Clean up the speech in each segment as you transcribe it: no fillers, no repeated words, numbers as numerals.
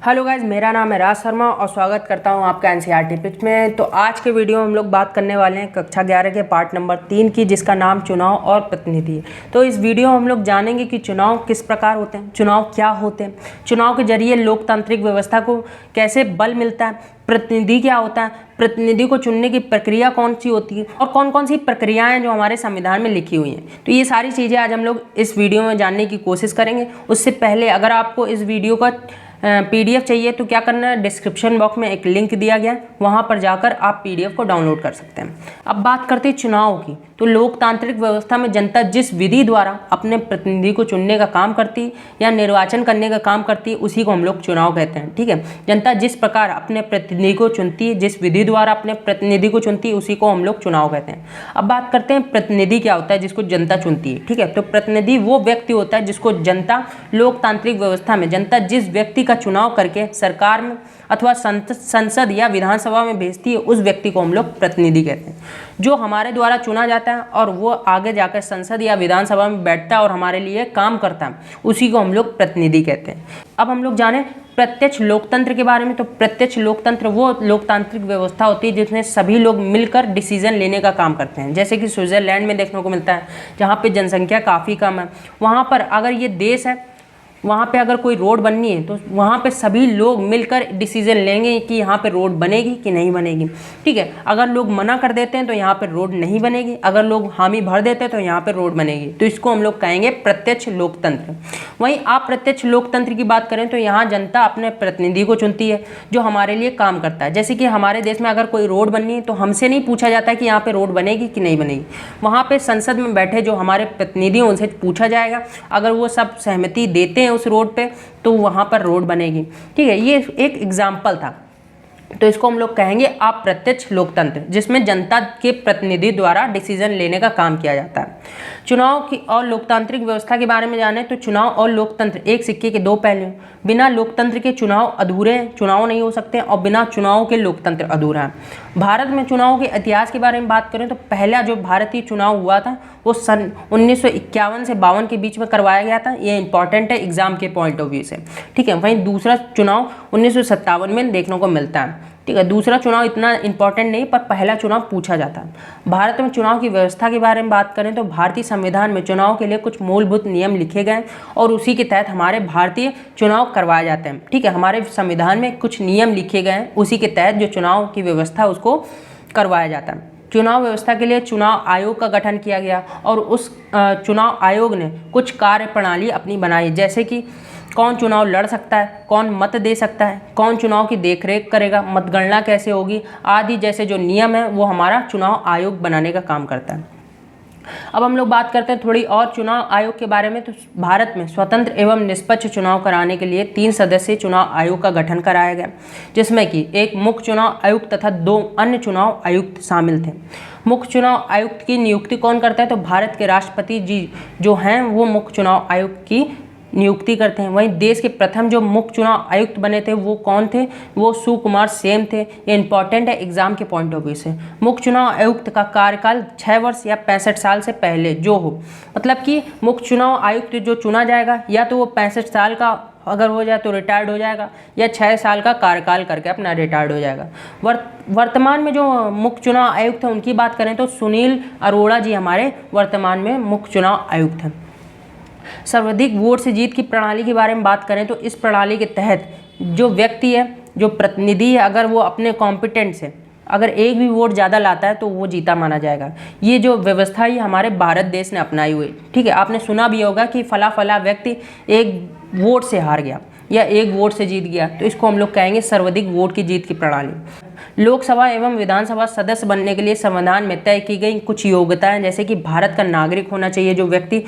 Hello guys, मेरा नाम है राज शर्मा और स्वागत करता हूं आपका एनसीईआरटी पिच में। तो आज के वीडियो में हम लोग बात करने वाले हैं कक्षा 11 के पार्ट नंबर 3 की, जिसका नाम चुनाव और प्रतिनिधि है। तो इस वीडियो में हम लोग जानेंगे कि चुनाव किस प्रकार होते हैं, चुनाव क्या होते हैं, चुनाव के जरिए लोकतांत्रिक व्यवस्था को कैसे बल मिलता है, प्रतिनिधि क्या होता है, प्रतिनिधि को चुनने की प्रक्रिया कौन सी होती है और कौन कौन सी प्रक्रियाएं जो हमारे संविधान में लिखी हुई हैं। तो ये सारी चीज़ें आज हम लोग इस वीडियो में जानने की कोशिश करेंगे। उससे पहले अगर आपको इस वीडियो का PDF चाहिए तो क्या करना है, डिस्क्रिप्शन बॉक्स में एक लिंक दिया गया है, वहां पर जाकर आप PDF को डाउनलोड कर सकते हैं। अब बात करते हैं चुनाव की। तो लोकतांत्रिक व्यवस्था में जनता जिस विधि द्वारा अपने प्रतिनिधि को चुनने का काम करती या निर्वाचन करने का काम करती है, उसी को हम लोग चुनाव कहते हैं। ठीक है, जनता जिस प्रकार अपने प्रतिनिधि को चुनती है, जिस विधि द्वारा अपने प्रतिनिधि को चुनती है, उसी को हम लोग चुनाव कहते हैं। अब बात करते हैं प्रतिनिधि क्या होता है, जिसको जनता चुनती है। ठीक है, तो प्रतिनिधि वो व्यक्ति होता है जिसको जनता, लोकतांत्रिक व्यवस्था में जनता जिस व्यक्ति का चुनाव करके सरकार में अथवा संसद या विधानसभा में भेजती है, उस व्यक्ति को हम लोग प्रतिनिधि कहते हैं। जो हमारे द्वारा चुना जाता है और वो आगे जाकर संसद या विधानसभा में बैठता है और हमारे लिए काम करता है, उसी को हम लोग प्रतिनिधि कहते हैं। अब हम लोग जाने प्रत्यक्ष लोकतंत्र के बारे में। तो प्रत्यक्ष लोकतंत्र वो लोकतांत्रिक व्यवस्था होती है जिसमें सभी लोग मिलकर डिसीजन लेने का काम करते हैं। जैसे कि स्विट्जरलैंड में देखने को मिलता है, जहाँ पे जनसंख्या काफ़ी कम है। वहाँ पर अगर ये देश है, वहाँ पे अगर कोई रोड बननी है तो वहाँ पे सभी लोग मिलकर डिसीजन लेंगे कि यहाँ पे रोड बनेगी कि नहीं बनेगी। ठीक है, अगर लोग मना कर देते हैं तो यहाँ पे रोड नहीं बनेगी, अगर लोग हामी भर देते हैं तो यहाँ पे रोड बनेगी। तो इसको हम लोग कहेंगे प्रत्यक्ष लोकतंत्र। वहीं अप्रत्यक्ष लोकतंत्र की बात करें तो यहाँ जनता अपने प्रतिनिधि को चुनती है जो हमारे लिए काम करता है। जैसे कि हमारे देश में अगर कोई रोड बननी है तो हमसे नहीं पूछा जाता है कि यहाँ पे रोड बनेगी कि नहीं बनेगी। वहाँ पे संसद में बैठे जो हमारे प्रतिनिधि हैं उनसे पूछा जाएगा, अगर वो सब सहमति देते हैं उस रोड पे तो वहां पर रोड बनेगी। ठीक है, ये एक एग्जाम्पल था। तो इसको हम लोग कहेंगे अप्रत्यक्ष लोकतंत्र, जिसमें जनता के प्रतिनिधि द्वारा डिसीजन लेने का काम किया जाता है। चुनाव की और लोकतांत्रिक व्यवस्था के बारे में जाने तो चुनाव और लोकतंत्र एक सिक्के के दो पहलू। बिना लोकतंत्र के चुनाव अधूरे हैं, चुनाव नहीं हो सकते, और बिना चुनाव के लोकतंत्र अधूरा है। भारत में चुनाव के इतिहास के बारे में बात करें तो पहला जो भारतीय चुनाव हुआ था वो सन 1951 से 52 के बीच में करवाया गया था। ये इंपॉर्टेंट है एग्जाम के पॉइंट ऑफ व्यू से। ठीक है, वहीं दूसरा चुनाव 1957 में देखने को मिलता है। ठीक है, दूसरा चुनाव इतना इंपॉर्टेंट नहीं, पर पहला चुनाव पूछा जाता है। भारत में चुनाव की व्यवस्था के बारे में बात करें तो भारतीय संविधान में चुनाव के लिए कुछ मूलभूत नियम लिखे गए और उसी के तहत हमारे भारतीय चुनाव करवाए जाते हैं। ठीक है, हमारे संविधान में कुछ नियम लिखे गए हैं, उसी के तहत जो चुनाव की व्यवस्था उसको करवाया जाता है। चुनाव व्यवस्था के लिए चुनाव आयोग का गठन किया गया और उस चुनाव आयोग ने कुछ कार्य प्रणाली अपनी बनाई, जैसे कि कौन चुनाव लड़ सकता है, कौन मत दे सकता है, कौन चुनाव की देखरेख करेगा, मतगणना कैसे होगी आदि जैसे जो नियम है वो हमारा चुनाव आयोग बनाने का काम करता है। अब हम लोग बात करते हैं थोड़ी और चुनाव आयोग के बारे में। तो भारत में स्वतंत्र एवं निष्पक्ष चुनाव कराने के लिए 3 सदस्यीय चुनाव आयोग का गठन कराया गया, जिसमें कि एक मुख्य चुनाव आयुक्त तथा 2 अन्य चुनाव आयुक्त शामिल थे। मुख्य चुनाव आयुक्त की नियुक्ति कौन करता है, तो भारत के राष्ट्रपति जी जो हैं वो मुख्य चुनाव आयुक्त की नियुक्ति करते हैं। वहीं देश के प्रथम जो मुख्य चुनाव आयुक्त बने थे वो कौन थे, वो सुकुमार सेन थे। ये इंपॉर्टेंट है एग्जाम के पॉइंट ऑफ व्यू से। मुख्य चुनाव आयुक्त का कार्यकाल 6 वर्ष या 65 साल से पहले जो हो, मतलब कि मुख्य चुनाव आयुक्त जो चुना जाएगा या तो वो 65 साल का अगर हो जाए तो रिटायर्ड हो जाएगा, या 6 साल का कार्यकाल करके अपना रिटायर्ड हो जाएगा। वर्तमान में जो मुख्य चुनाव आयुक्त हैं उनकी बात करें तो सुनील अरोड़ा जी हमारे वर्तमान में मुख्य चुनाव आयुक्त हैं। सर्वाधिक वोट से जीत की प्रणाली के बारे में बात करें तो इस प्रणाली के तहत जो व्यक्ति है, जो प्रतिनिधि है, अगर वो अपने कॉम्पिटेंट से अगर एक भी वोट ज़्यादा लाता है तो वो जीता माना जाएगा। ये जो व्यवस्था ही हमारे भारत देश ने अपनाई हुई। ठीक है, आपने सुना भी होगा कि फला फला व्यक्ति एक वोट से हार गया या एक वोट से जीत गया, तो इसको हम लोग कहेंगे सर्वाधिक वोट की जीत की प्रणाली। लोकसभा एवं विधानसभा सदस्य बनने के लिए संविधान में तय की गई कुछ योग्यताएं, जैसे कि भारत का नागरिक होना चाहिए जो व्यक्ति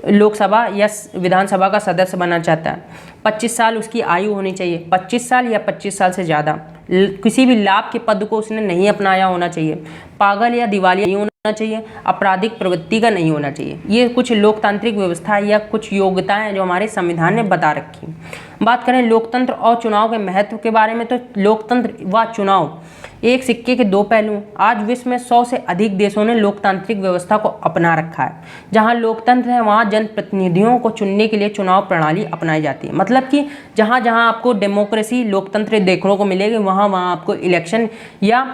लोकसभा या विधानसभा का सदस्य बनना चाहता है। 25 साल उसकी आयु होनी चाहिए, 25 साल या 25 साल से ज़्यादा। किसी भी लाभ के पद को उसने नहीं अपनाया होना चाहिए। पागल या दिवालिया नहीं होना चाहिए। आपराधिक प्रवृत्ति का नहीं होना चाहिए। ये कुछ लोकतांत्रिक व्यवस्था या कुछ योग्यताएं जो हमारे संविधान ने बता रखी। बात करें लोकतंत्र और चुनाव के महत्व के बारे में तो लोकतंत्र व चुनाव एक सिक्के के दो पहलू। आज विश्व में 100 से अधिक देशों ने लोकतांत्रिक व्यवस्था को अपना रखा है। जहां लोकतंत्र है वहां जनप्रतिनिधियों को चुनने के लिए चुनाव प्रणाली अपनाई जाती है। मतलब कि जहां जहां आपको डेमोक्रेसी लोकतंत्र देखने को मिलेगी वहां वहां आपको इलेक्शन या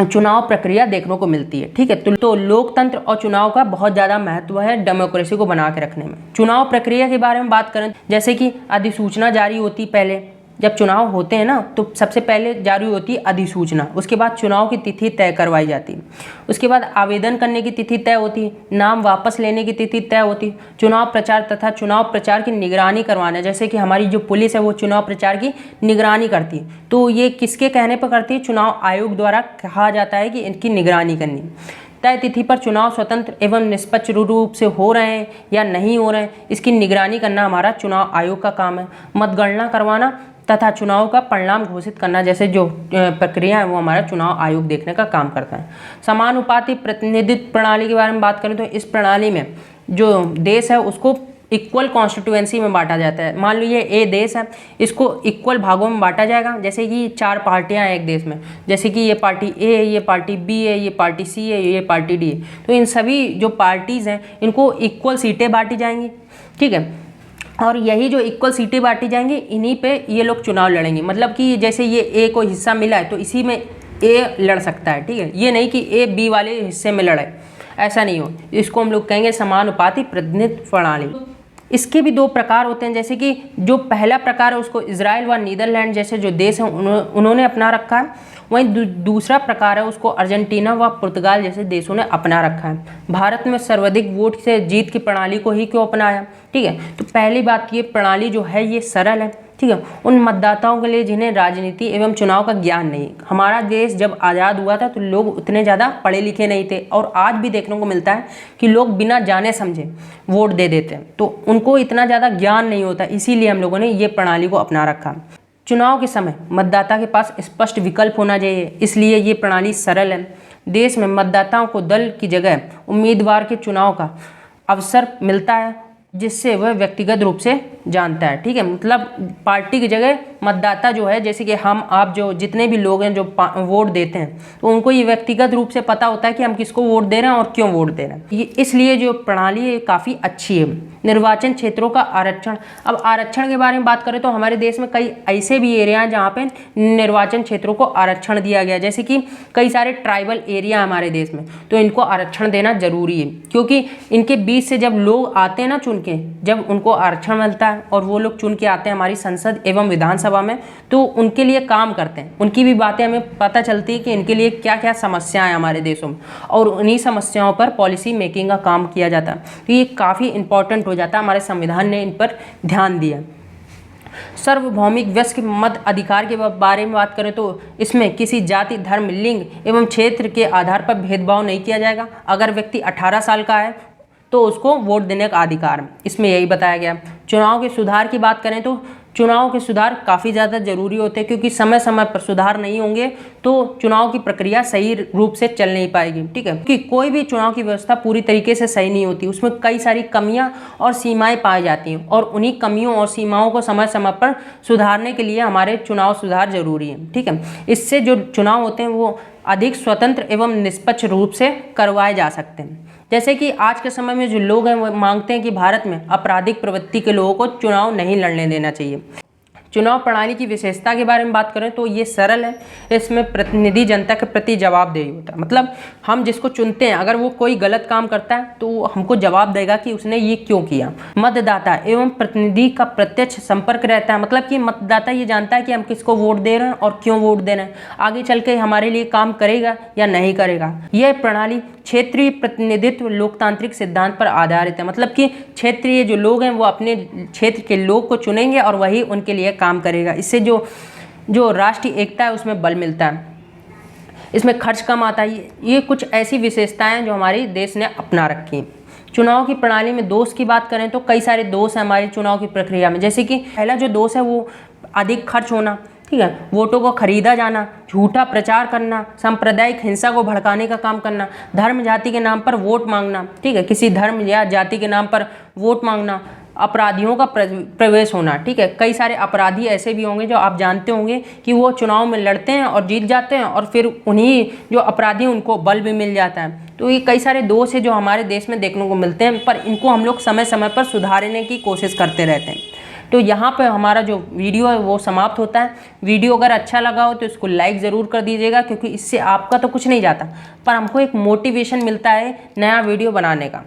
चुनाव प्रक्रिया देखने को मिलती है। ठीक है, तो लोकतंत्र और चुनाव का बहुत ज़्यादा महत्व है डेमोक्रेसी को बना के रखने में। चुनाव प्रक्रिया के बारे में बात करें, जैसे कि अधिसूचना जारी होती, पहले जब चुनाव होते हैं ना तो सबसे पहले जारी होती है अधिसूचना, उसके बाद चुनाव की तिथि तय करवाई जाती है, उसके बाद आवेदन करने की तिथि तय होती है, नाम वापस लेने की तिथि तय होती है, चुनाव प्रचार तथा चुनाव प्रचार की निगरानी करवाना, जैसे कि हमारी जो पुलिस है वो चुनाव प्रचार की निगरानी करती है। तो ये किसके कहने पर करती है? चुनाव आयोग द्वारा कहा जाता है कि इनकी निगरानी करनी। तय तिथि पर चुनाव स्वतंत्र एवं निष्पक्ष रूप से हो रहे हैं या नहीं हो रहे हैं, इसकी निगरानी करना हमारा चुनाव आयोग का काम है। मतगणना करवाना तथा चुनाव का परिणाम घोषित करना जैसे जो प्रक्रिया है वो हमारा चुनाव आयोग देखने का काम करता है। समानुपाती प्रतिनिधित्व प्रणाली के बारे में बात करें तो इस प्रणाली में जो देश है उसको इक्वल कॉन्स्टिट्यूएंसी में बांटा जाता है। मान लीजिए ए देश है, इसको इक्वल भागों में बांटा जाएगा, जैसे कि 4 पार्टियां हैं एक देश में, जैसे कि ये पार्टी ए है, ये पार्टी बी है, ये पार्टी सी है, ये पार्टी डी है। तो इन सभी जो पार्टीज़ हैं इनको इक्वल सीटें बांटी जाएंगी। ठीक है, और यही जो इक्वल सीटें बांटी जाएंगी इन्हीं पे ये लोग चुनाव लड़ेंगे। मतलब कि जैसे ये ए को हिस्सा मिला है तो इसी में ए लड़ सकता है। ठीक है, ये नहीं कि ए बी वाले हिस्से में लड़े, ऐसा नहीं हो। इसको हम लोग कहेंगे समानुपाती प्रतिनिधित्व प्रणाली। इसके भी 2 प्रकार होते हैं, जैसे कि जो पहला प्रकार है उसको इजराइल व नीदरलैंड जैसे जो देश हैं उन्होंने अपना रखा है। वहीं दूसरा प्रकार है उसको अर्जेंटीना व पुर्तगाल जैसे देशों ने अपना रखा है। भारत में सर्वाधिक वोट से जीत की प्रणाली को ही क्यों अपनाया? ठीक है, तो पहली बात ये प्रणाली जो है ये सरल है। ठीक है, उन मतदाताओं के लिए जिन्हें राजनीति एवं चुनाव का ज्ञान नहीं। हमारा देश जब आज़ाद हुआ था तो लोग उतने ज़्यादा पढ़े लिखे नहीं थे, और आज भी देखने को मिलता है कि लोग बिना जाने समझे वोट दे देते हैं, तो उनको इतना ज़्यादा ज्ञान नहीं होता। इसीलिए हम लोगों ने ये प्रणाली को अपना रखा। चुनाव के समय मतदाता के पास स्पष्ट विकल्प होना चाहिए, इसलिए ये प्रणाली सरल है। देश में मतदाताओं को दल की जगह उम्मीदवार के चुनाव का अवसर मिलता है, जिससे वह व्यक्तिगत रूप से जानता है। ठीक है, मतलब पार्टी की जगह मतदाता जो है, जैसे कि हम आप जो जितने भी लोग हैं जो वोट देते हैं, तो उनको ये व्यक्तिगत रूप से पता होता है कि हम किसको वोट दे रहे हैं और क्यों वोट दे रहे हैं। ये इसलिए जो प्रणाली है काफ़ी अच्छी है। निर्वाचन क्षेत्रों का आरक्षण। अब आरक्षण के बारे में बात करें तो हमारे देश में कई ऐसे भी एरिया हैं जहाँ पे निर्वाचन क्षेत्रों को आरक्षण दिया गया, जैसे कि कई सारे ट्राइबल एरिया हमारे देश में, तो इनको आरक्षण देना जरूरी है, क्योंकि इनके बीच से जब लोग आते हैं ना चुन के, जब उनको आरक्षण मिलता है और वो लोग चुन के आते हैं हमारी संसद एवं विधानसभा में, तो उनके लिए काम करते हैं, उनकी भी बातें हमें पता चलती है कि इनके लिए क्या क्या समस्याएं हमारे देशों में, और उन्हीं समस्याओं पर पॉलिसी मेकिंग का काम किया जाता है। तो ये काफ़ी इंपॉर्टेंट हो जाता है, हमारे संविधान ने इन पर ध्यान दिया। सार्वभौमिक वयस्क मत अधिकार के बारे में बात करें तो इसमें किसी जाति, धर्म, लिंग एवं क्षेत्र के आधार पर भेदभाव नहीं किया जाएगा। अगर व्यक्ति 18 साल का है तो उसको वोट देने का अधिकार है, इसमें यही बताया गया। चुनाव के सुधार की बात करें तो चुनाव के सुधार काफ़ी ज़्यादा ज़रूरी होते हैं, क्योंकि समय समय पर सुधार नहीं होंगे तो चुनाव की प्रक्रिया सही रूप से चल नहीं पाएगी। ठीक है, कि कोई भी चुनाव की व्यवस्था पूरी तरीके से सही नहीं होती, उसमें कई सारी कमियां और सीमाएं पाई जाती हैं, और उन्हीं कमियों और सीमाओं को समय समय पर सुधारने के लिए हमारे चुनाव सुधार जरूरी है। ठीक है, इससे जो चुनाव होते हैं वो अधिक स्वतंत्र एवं निष्पक्ष रूप से करवाए जा सकते हैं। जैसे कि आज के समय में जो लोग हैं वो मांगते हैं कि भारत में आपराधिक प्रवृत्ति के लोगों को चुनाव नहीं लड़ने देना चाहिए। चुनाव प्रणाली की विशेषता के बारे में बात करें तो ये सरल है, इसमें प्रतिनिधि जनता के प्रति जवाबदेही होता है। मतलब हम जिसको चुनते हैं अगर वो कोई गलत काम करता है तो हमको जवाब देगा कि उसने ये क्यों किया। मतदाता एवं प्रतिनिधि का प्रत्यक्ष संपर्क रहता है, मतलब कि मतदाता ये जानता है कि हम किसको वोट दे रहे हैं और क्यों वोट दे रहे हैं, आगे चल के हमारे लिए काम करेगा या नहीं करेगा। यह प्रणाली क्षेत्रीय प्रतिनिधित्व लोकतांत्रिक सिद्धांत पर आधारित है, मतलब कि क्षेत्रीय जो लोग हैं वो अपने क्षेत्र के लोग को चुनेंगे और वही उनके लिए काम करेगा। इससे जो राष्ट्रीय एकता है उसमें बल मिलता है, इसमें खर्च कम आता है। ये कुछ ऐसी विशेषताएं जो हमारे देश ने अपना रखी। चुनाव की प्रणाली में दोष की बात करें तो कई सारे दोष हैं हमारी चुनाव की प्रक्रिया में, जैसे कि पहला जो दोष है वो अधिक खर्च होना। ठीक है, वोटों को खरीदा जाना, झूठा प्रचार करना, सांप्रदायिक हिंसा को भड़काने का काम करना, धर्म जाति के नाम पर वोट मांगना। ठीक है, किसी धर्म या जाति के नाम पर वोट मांगना, अपराधियों का प्रवेश होना। ठीक है, कई सारे अपराधी ऐसे भी होंगे जो आप जानते होंगे कि वो चुनाव में लड़ते हैं और जीत जाते हैं और फिर उन्हीं जो अपराधी हैं उनको बल भी मिल जाता है। तो ये कई सारे दोष है जो हमारे देश में देखने को मिलते हैं, पर इनको हम लोग समय समय पर सुधारने की कोशिश करते रहते हैं। तो यहाँ पे हमारा जो वीडियो है वो समाप्त होता है। वीडियो अगर अच्छा लगा हो तो इसको लाइक ज़रूर कर दीजिएगा, क्योंकि इससे आपका तो कुछ नहीं जाता पर हमको एक मोटिवेशन मिलता है नया वीडियो बनाने का।